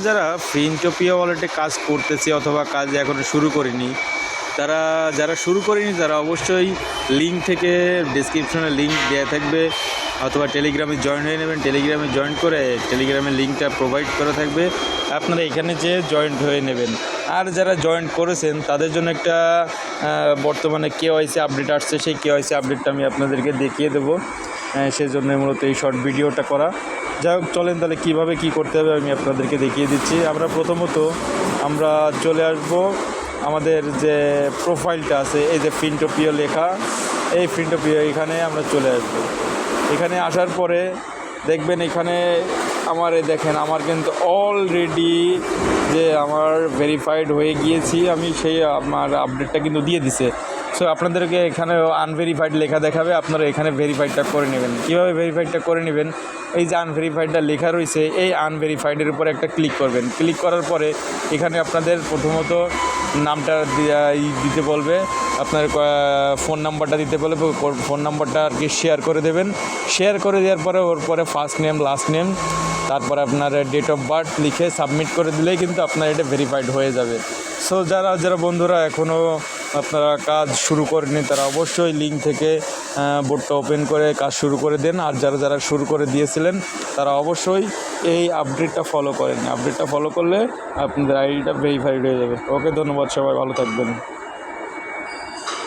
যারা ফিনটোপিয়া ওয়ালেটে কাজ করতেছে অথবা কাজ এখনও শুরু করেনি, যারা শুরু করেনি তারা অবশ্যই লিঙ্ক থেকে ডেসক্রিপশনে লিঙ্ক দেওয়া থাকবে, অথবা টেলিগ্রামে জয়েন হয়ে নেবেন। টেলিগ্রামে জয়েন করে টেলিগ্রামের লিঙ্কটা প্রোভাইড করা থাকবে, আপনারা এখানে যেয়ে জয়েন্ট হয়ে নেবেন। আর যারা জয়েন্ট করেছেন তাদের জন্য একটা বর্তমানে কেওয়াইসি আপডেট আসছে, সেই কেওয়াইসি আপডেটটা আমি আপনাদেরকে দেখিয়ে দেবো। সেজন্য মূলত এই শর্ট ভিডিওটা করা। যাই হোক, চলেন তাহলে কীভাবে কী করতে হবে আমি আপনাদেরকে দেখিয়ে দিচ্ছি। প্রথমত আমরা চলে আসব আমাদের যে প্রোফাইলটা আছে, এই যে ফিনটোপিয়া লেখা, এই ফিনটোপিয়া এখানে আমরা চলে আসব। এখানে আসার পরে দেখবেন এখানে দেখেন আমার কিন্তু অলরেডি যে আমার ভেরিফাইড হয়ে গিয়েছি আমি, সেই আমার আপডেটটা কিন্তু দিয়ে দিছে। সো আপনাদেরকে এখানে আনভেরিফাইড লেখা দেখাবে, আপনারা এখানে ভেরিফাইডটা করে নেবেন। কীভাবে ভেরিফাইডটা করে নেবেন, এই যে আনভেরিফাইডটা লেখা রয়েছে এই আনভেরিফাইডের উপরে একটা ক্লিক করবেন। ক্লিক করার পরে এখানে আপনাদের প্রথমত নামটা দিতে বলবে, আপনার ফোন নাম্বারটা দিতে বলবে, ফোন নাম্বারটা আর কি শেয়ার করে দেবেন। শেয়ার করে দেওয়ার পরে ওর পরে ফার্স্ট নেম লাস্ট নেম, তারপরে আপনার ডেট অফ বার্থ লিখে সাবমিট করে দিলেই কিন্তু আপনার এটা ভেরিফাইড হয়ে যাবে। সো যারা বন্ধুরা এখনও আপনারা কাজ শুরু করেনি তারা অবশ্যই লিঙ্ক থেকে বোর্ডটা ওপেন করে কাজ শুরু করে দেন। আর যারা শুরু করে দিয়েছিলেন তারা অবশ্যই এই আপডেটটা ফলো করেন। আপডেটটা ফলো করলে আপনাদের আইডিটা ভেরিফাইড হয়ে যাবে। ওকে, ধন্যবাদ, সবাই ভালো থাকবেন।